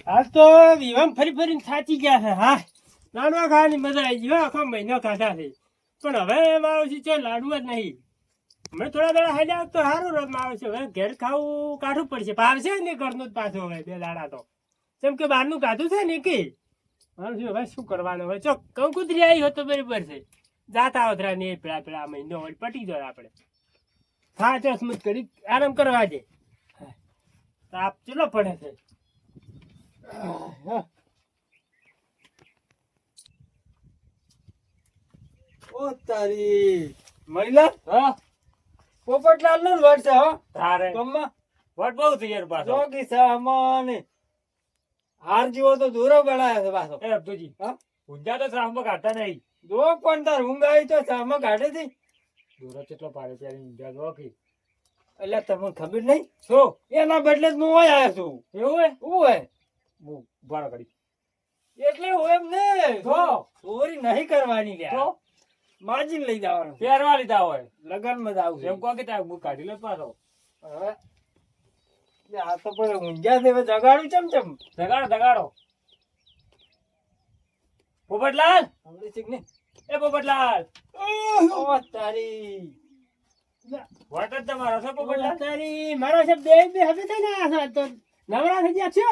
આજ તો વિવામ ફરી ફરીને થાચી ગયા છે. હા, લાડવા ખાવાની મજા આવી ગઈ. આખો મહિનો ખાધા છે, પણ હવે માવસી છે લાડવા જ નહીં. હમણાં થોડા દાડા હાલ્યા હોત તો સારું રત માવસી. હવે ઘેર ખાવું કાઢવું પડશે. ભાવશે ને ઘરનું જ પાછું. હવે બે દાડા તો જેમ કે બહારનું કાઢું છે ને કે માવસી હવે શું કરવાનું. હવે ચોક કંકુતરી આવી હોત તો બરાબર છે. જાતા આવતરા ને પેલા પેલા મહિનો હોય પટી જાય. આપણે હા ચસમત કરી આરામ કરવા દે. તાપ ચેલો પડે છે. ઓ તારી મહિલા હા પોપટલાલ નું વટ છે હો તારે ગમમાં વટ બહુ થઈ યાર પાછો. જોગી સામાને હાર જેવો તો દૂરો બનાવ્યો છે પાછો. એ અબ્દુજી હા ઊંઝા તો શ્રામમાં કાઢતા નહીં. જો પણ તાર ઊંઘ આવી તો સામા કાઢે છે. દૂરો કેટલો પાડે ત્યારે ઊંઝા જો કે એટલે તમને ખબર નહીં શું એના બદલે જ હું હોય આવ્યો છું. એવું હે હું હોય હું ઉભારો કરી એટલે હું એમ ને ચોરી નહીં કરવાની લ્યા. તો માજીને લઈ જવાનું પહેરવા લીધા હોય લગનમાં જ આવું એમ કહો કે ત્યાં હું કાઢી લો પાછો. હવે આ તો પણ ઊંઝા છે હવે જગાડું ચમ દગાડો દગાડો. પોપટલાલ હમણે છે કે નહીં? એ પોપટલાલ ઓ તારી વટ જ તમારો છે પોપટલાલ. તારી મારો છે બે બે હવે થઈ ને આ તો નવરા થઈ ગયા છો.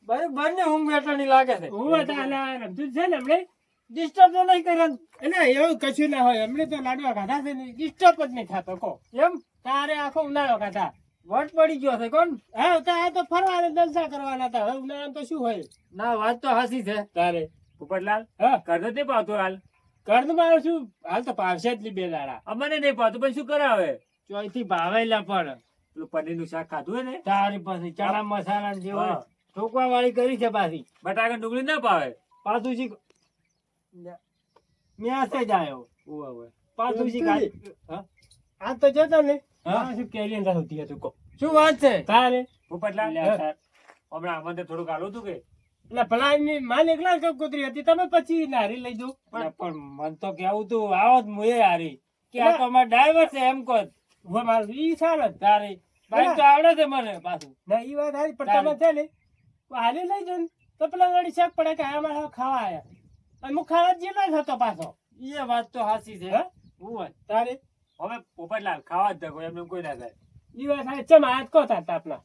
બરાબર ને ઊંઘ બેઠાની લાગે છે. હું તાલા રમતું છે ને હમણે ડિસ્ટર્બ તો નહીં કરે એટલે એવું કશું ના હોય. હમણે તો લાડવા ખાધા છે ને ડિસ્ટર્બ જ નહીં થતો કો. એમ તારે આખો ઉનાળો ખાધા. વટ પડી ગયો છે કોણ હા તો આ તો ફરવા જલસા કરવાના હતા. હવે ઉનાળા તો શું હોય ના વાત તો હાસી છે. તારે પોપટલાલ હા કરતો તે પાવતો હાલ ઘરનું મારું શું હાલ તો પાવશે જ બે દાડા. અમને નહીં પાવતું પણ શું કરાવે. ચોઈથી ભાવેલા પણ પેલું પનીરનું શાક ખાધું હે ને તારી પાસે ચણા મસાલા ને જેવો હા. ઠોકવા વાળી કરી છે પાછી બટાકા ડુંગળી ના પાવે. પાછું શીખ મેસે જ આવ્યો પાછું શીખ હા આ તો જતો ને હા. આ શું કેરી અંદર હોતી હતું કો. શું વાત છે તારે પોપટલાલ લ્યા સાહેબ. હમણાં અમને થોડુંક આલું હતું કે એટલે ભલા એમની માલ એકલા જ કૂતરી હતી. તમે પછી નારી લઈ દો. પણ મન તો કેવું તું આવો જ મુએ હારી કે આ તો અમાર ડ્રાઈવર છે એમ કહો હવે મારું ઈ સારો જ. તારી બાઈક તો આવડે છે મને પાછું ના ઈ વાત હારી પણ તમે છે ને હાલી લઈ જાઓ ને તો પેલા ગાડી શેક પડે કે આમાં ખાવા આયા. અને હું ખાવા જ જેટલો જ હતો પાછો. એ વાત તો હાસી છે હા? હું હોય તારે હવે પોપટલાલ ખાવા જ દે એમને કોઈ ના થાય. ઈ વાત હારી. ચમ હાથ કો તાતા આપના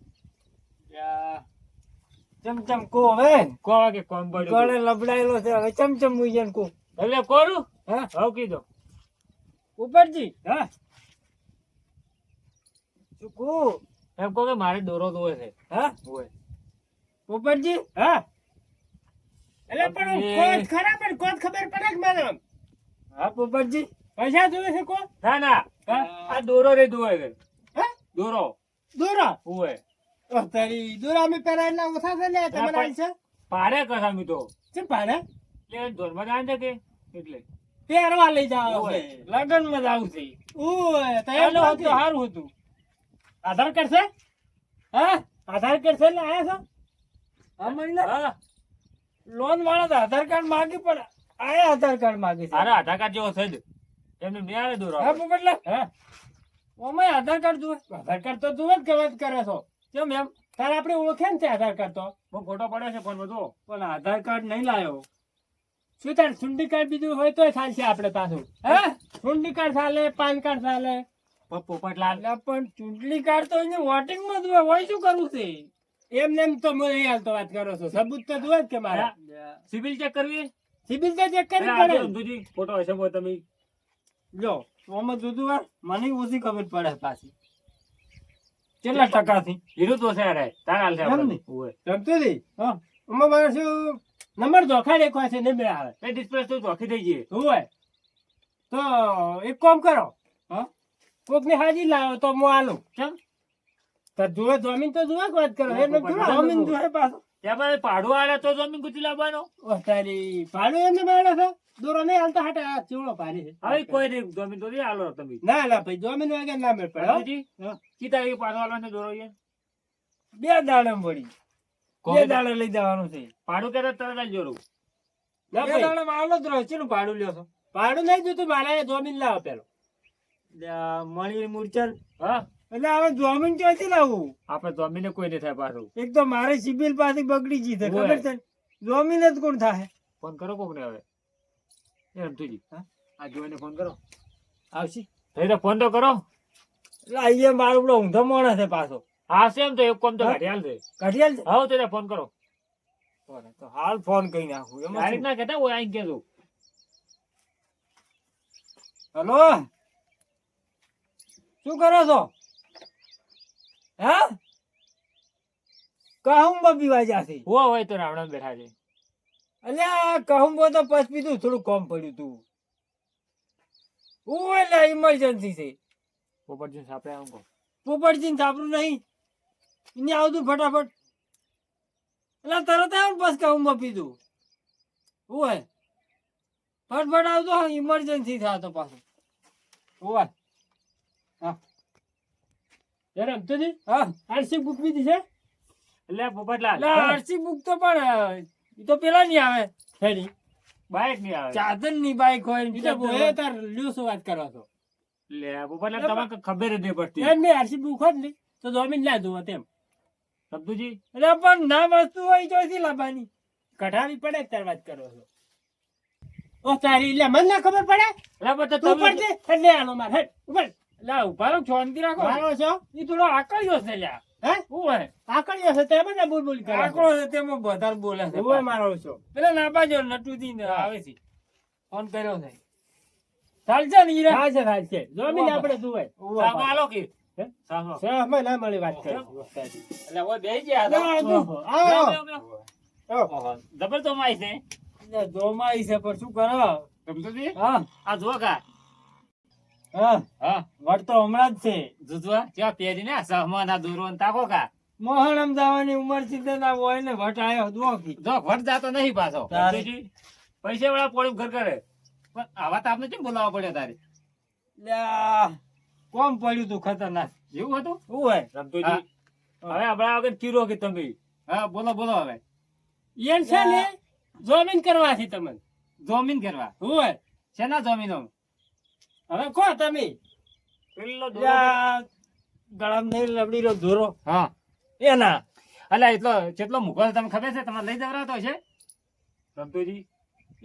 ચમચમ કો હવે કોવા કે કોમ ગળે પડ્યું લબડાયેલો છે હવે ચમચમ મુઈજન કો એટલે કોરું હા હવે કીધો ઉપરજી હા શું કો એમ કહો કે મારે દોરો દોવે છે. હા હોય ઉપરજી હા એટલે પણ કોત ખરા પણ કોત ખબર પડે કે મને હા પોપટજી પૈસા જોવે છે કો. ના ના હા? આ દોરો રે દોવે છે હા દોરો દોરા હોય તારી દોરા અમે પેલા એટલા ઓછા છે ને તમારા પણ- છે પાડે કસામી તો ચમ પાડે એટલે ધોરમાં જાય છે કે એટલે પહેરવા લઈ જાવ ઓય. લગન માં જ આવશે ઓય તો એમ ચાલો તો હોત તો સારું હતું આધાર કાર્ડ છે હા આધાર કાર્ડ છે એટલે આયા છો. હા મહિલા હા લોન વાળા તો આધાર કાર્ડ માંગી પણ આયા આધાર કાર્ડ માંગે છે અરે આધાર કાર્ડ જેવો છે જ એમને નહીં આવે દોરો હા પોપટલા હા ઓમાં આધાર કાર્ડ જોવે આધાર કાર્ડ તો તું જ ગવત કરે છો. કેમ એમ તારે આપણે ઓળખે ને તે આધાર કાર્ડ તો બહુ ફોટો પડે છે પણ બધો પણ આધાર કાર્ડ નહીં લાયો શું તારે ચૂંટણી કાર્ડ બીજું હોય તોય ચાલશે આપણે પાછું. હે ચૂંટણી કાર્ડ ચાલે પાન કાર્ડ ચાલે. પોપટલાલ એટલે પણ ચૂંટણી કાર્ડ તો અહીંયા વોટિંગ માં જ હોય શું કરવું છે એમને એમ તો મને નહીં હાલતો વાત કરો છો. સબૂત તો જુએ જ કે મારા સિવિલ ચેક કરવી સિબિલ તો ચેક કરી અરે પડે. આ અંધુજી ફોટો હશે બોલ તમે જો ઓમાં જોતું વાર મને ઓછી ખબર પડે પાછી કેટલા ટકાથી હીરો તો છે અરે તાર હાલ છે એમ આપણે. નહીં? હોય જમતું નહીં હા આમાં મારે શું નંબર ધોખા દેખવા છે નહીં આવે એ ડિસ્પ્લે તો ચોખી થઈ ગઈ હોય તો એક કામ કરો હા કોક ને હાજી લાવો તો હું આલું. કેમ તો જુએ જમીન તો જુએ વાત કરો. ના, એમને પણ થોડા જમીન જમીન જોઈ પાછું ત્યાં પાસે પાડું આવે તો જમીન ગુચી લાવવાનો તારી ભાડું એમને મારે છે દોરો નહીં હાલતા હાટે આ ચીવડો પાડી છે. હવે કોઈ નહીં જમીન તો નહીં હાલો તમે ના ના ભાઈ જમીન વગર ના મેળ પડે હો. અંધુજી કી તારીખે પાછો હાલવાનો છે દોરો યાર બે દાડમ વળી બે દાડે લઈ જવાનું છે પાડું કે તરત જ જોરું ના બે ભાઈ દાડે આવડો જ રહ્યો ચેનું ભાડું લ્યો છો ભાડું નહીં જોતું મારે જમીન લાવો પેલો. મળી મૂર્છલ હા એટલે હવે જોમીન ક્યાંથી લાવું? આપણે જમીને કોઈ નહીં થાય પાછું. એક તો મારે સિબિલ પાછી બગડી ગઈ છે, ઓય. ખબર છે ને? જોમીન જ કોણ થાય? ફોન કરો કોકને હવે. એ રમતુજી, હા? આ જોઈને ફોન કરો. આવશે. થઈ તો ફોન તો કરો. એટલે અહીંયા મારો પેલો ઊંધો માણસ છે પાછો. હા છે એમ તો એક કોમ તો હા? ઘડિયાળ છે. ઘડિયાળ છે? હા તો ફોન કરો. બરાબર, તો હાલ ફોન કરી નાખું. એમાં આ શું? રીતના કહેતા હોય આઈ કેજો. હલો, શું કરો છો? હા, કહુંબો પીવા જાશે. હોય તો રાવણા બેઠા છે. અલ્યા કહુંબો તો પછ પીધું, થોડું કોમ પડ્યું તું. હું એટલે ઇમરજન્સી છે. પોપટજી સાપડે આવું કહો. પોપટજી સાપડું નહીં, એને આવતું ફટાફટ. એટલે તરત આવ્યું બસ કહુંબો પીધું. હોય ફટફટ આવતો, ઇમરજન્સી થતો પાછું. હોય યાર રમતુજી હા. આરસી બુક બી છે એટલે પોપટલાલ એટલે આરસી બુક તો પણ ઈ તો પેલા નહીં આવે. હેડી બાઈક નહીં આવે. ચાદર ની બાઈક હોય ને ઈ તો બોએ તાર લ્યો શું વાત કરો છો લે પોપટલાલ તમને ખબર જ નહીં પડતી. એમ નહીં આરસી બુક હોત ને તો જમીન લા દો તેમ રમતુજી એટલે પણ ના વસ્તુ હોય ચોથી લાવવાની. કઢાવી પડે તાર વાત કરો છો ઓ તારી એટલે મને ના ખબર પડે એટલે પણ તો તું તમે પડજે એટલે આનો માર હેડ ઉપર એટલે ઉભા રહો, શાંતિ રાખો. મારો છો ઈ થોડો આકળ્યો છે લ્યા. હે શું હોય? આકડ્યો છે તે બધા બોલ બોલ કરે આકળો છે તેમાં વધારે બોલે છે. હું મારો છો પેલા ના બાજુ નટુજી ને આવે છે, ફોન કર્યો છે. ચાલશે ને ઈરા? થાય છે જમીન આપણે જોવાય સામો આલો કે હે? સામો. સહમાં ના મળી વાત કરી એટલે હવે બેહી ગયા હતા. આવો ડબલ તો માઈ છે. એટલે જોમાઈ છે પણ શું કરો? રમતુજી હા આ જુઓ કા. હા, હા વટ તો હમણાં જ છે. જુજવા ત્યાં પહેરીને સહમાં ના દોરો ને તાકો કા. મોહણમ જવાની ઉંમર સીધે ના હોય ને વટ આયો દોખી. જો વટ જાતો નહીં પાછો. તારે. રમતુજી, પૈસા વાળા પોળું ઘર કરે પણ આવા તો આપણે કેમ બોલાવવા પડ્યો તારે. લ્યા, કોમ પડ્યું તું ખતરનાક. એવું હતું શું હોય? રમતુજી. હવે આપણા આગળ કીરો કે તમે. હા બોલો બોલો હવે. એમ છે ને જમીન કરવા છે તમને જોમીન કરવા. હોય શેના જોમીનો? હવે કો તમે પેલો દોરો. લ્યા, ગળામાં નહીં લબડી રહ્યો ધોરો. હા એના અલા એટલો જેટલો મૂકો છે તમને ખબર છે તમારે લઈ જવરાતો છે રમતુજી.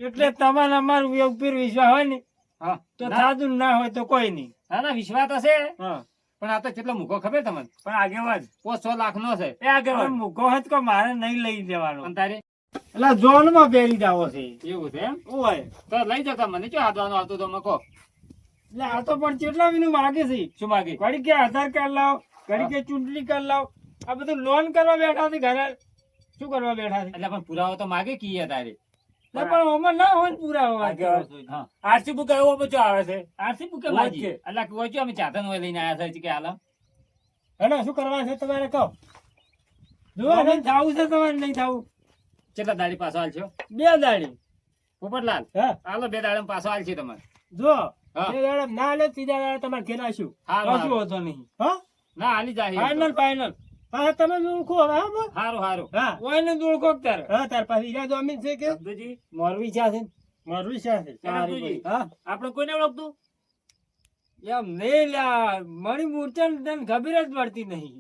એટલે તમારે અમારું ઉપર વિશ્વાસ હોય ને હા તો ના થાતું ના હોય તો કોઈ નહીં. ના વિશ્વાસ તો છે હા, પણ આ તો કેટલો મૂકો ખબર તમને? પણ આગેવાન 500 લાખ નો છે. એ આગેવાન મૂકો હોત કે મારે નહીં લઈ જવાનો. અને તારે એટલે જોનમાં પહેરી જાવો છે. એવું છે એમ? હોય તો લઈ જાવ મને શું હાથવાનું આવતું તો મકો. એટલે આ તો પણ કેટલા વિનું માગે છે. શું માગી? ઘડી કે આધાર કાર્ડ લાવ, ઘડી કે ચૂંટણી કાર્ડ લાવ. આ બધું લોન કરવા બેઠા છે ઘરે. શું કરવા બેઠા છે? એટલે પણ પુરાવો તો માગે કી તારે. એટલે પણ આમાં ના હોય ને પૂરા વાત કરો છો. હા આરસી બુક એવો બધો આવે છે. આરસી બુક વાત માગી છે. એટલે કોઈ અમે ચાતન હોય લઈને આયા છે કે હાલ હેડો શું કરવા છે તમારે કહો જુઓ ને નહીં થાવું છે તમારે નહીં થાવું. કેટલા દાડી પાછો હાલ છો 2 દાડી. પોપટલાલ? હા હાલો 2 દાડે પાછો હાલ છે તમારે. જો હા. બે દાડા ના લે ત્રીજા દાડા તમારે ઘેર આવીશું કશું હોતો નહીં. હા ના હાલી જાય ફાઈનલ ફાઈનલ. પાછા તમે ઓળખો હવે હા બોલ. હારું હારું. હા ઓયને દોડકો તારે. હા તાર પાસે ઈરા જમીન છે કે રમતુજી, મોરવી છે ને. મારું વિચાર છે તારી ભાઈ. હા, આપણે કોઈને ઓળખતું? એમ નહીં લ્યા, મારી મૂર્છન તને ખબર જ પડતી નહીં.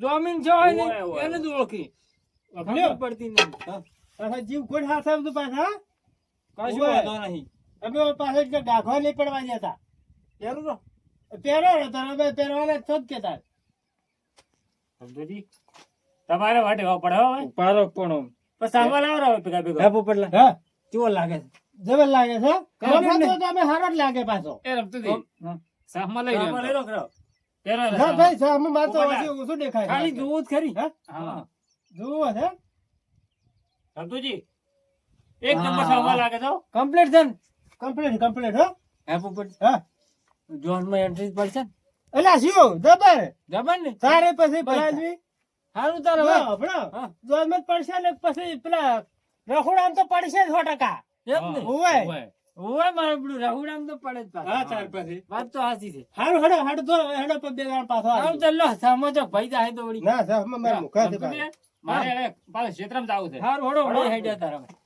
જમીન છે હોય ને ઓય, ઓય. એને જ ઓળખી. લ્યો. ખબર પડતી નહીં. પાછા જીવ કોઈ હાથ આવતું પાછા કશું ઓય. વાંધો નહીં. અમે પાછા એટલે ડાઘવા નહીં પડવા જતા પેલું તો પહેરો તમે પહેરવાના જ છો જ કે તાર રમતુજી, તમારે વાટે વાવ પડે હવે. પારો પણ પછી સાંભળ લાવો રહો ભેગા ભેગા. પોપટલા હા કેવો લાગે છે? જબર લાગે છે ખબર મફત નહીં. તો તમે હારો જ લાગે પાછો એ રમતુજી, હા. સાંભળ લઈ સાંભળ લઈ લો. લો કરો. પહેરો રે ના સાંભળ. ભાઈ સામે મારતો પોપટલા. હજી ઓછું દેખાય ખાલી જોવું જ ખરી. હા હા. જુઓ છે રમતુજી, એક હા. નંબર સાંભળ લાગે તો. કમ્પ્લીટ છે ને? કમ્પ્લીટ હો હે પોપટ? હા જોનમાં એન્ટ્રી પડશે ને? એટલે શું જબર જબર ને? તારે પછી પૈસા. ભલાજી સારું તારે જો હવે. હમણો હા. જોનમાં પડશે ને પછી પેલા રખોડામાં તો પડશે જ 100%. એમ ને? ઓય. ઓય. ઓય મારે પેલું રાહુડામ તો પડે જ પાછું. હા તાર પછી વાત તો સાચી છે. હારું હેડો હેડો તો હેડો પર બે દાડા પાછો આમ આવજો. ચાલો સમજો ભાઈ જાય તો વળી. ના સાહેબ મારા મુખાથી રમતુજી, મારે હવે પાછું ક્ષેત્રમાં જવું છે. હારું હળો વળી હેડ્યા તારા હવે.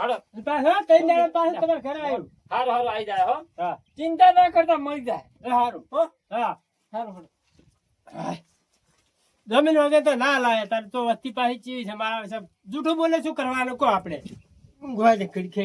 હાલો. પાછો ત્રણ દાડા પાછો તમારે ઘરે આવ્યું હારું હારું આઈ જાય હો. હા ચિંતા ના કરતા મળી જાય. એ હારું હો હા હારું હળો. જમીન વગર તો ના લાયા તાર તો વસ્તી પાછી ચીવી છે મારા જૂઠું બોલે શું કરવાનું કહો આપણે ઊંઘવા દે ખીડખે